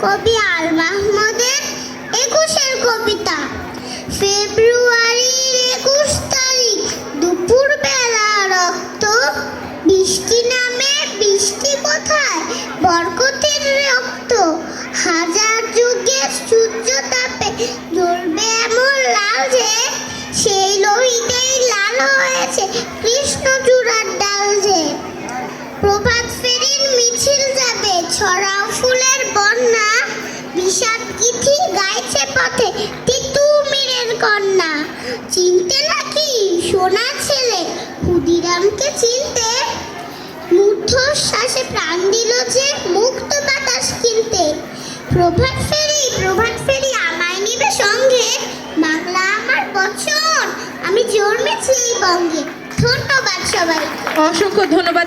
কবি আল মাহমুদের 21-এর কবিতা। ফেব্রুয়ারির 21 তারিখ দুপুর বেলা রক্ত বৃষ্টি নামে, বৃষ্টি কোথায় বরকতের রক্ত। হাজার যুগের সূর্য তাপে জ্বলবে এমন লাল যে সেই লোহিতেই লাল হয়েছে কৃষ্ণচূড়ার ডাল যে। প্রভাত ফেরির মিছিল যাবে, ছড়াও ফুলের বন্যা, বিষাদ গীতি গাইছে পথে তিতুমিরের কন্যা। চিনতে নাকি সোনা ছেলে ক্ষুদিরামকে চিনতে, ঊর্ধ্বশ্বাসে প্রাণ দিল যে মুক্ত বাতাস কিনতে। প্রভাত ফেরি আমায় নিবে সঙ্গে, বাংলা আমার বচন, আমি জন্মেছি এই বঙ্গে। ধন্যবাদ সবাইকে। অসংখ্য ধন্যবাদ।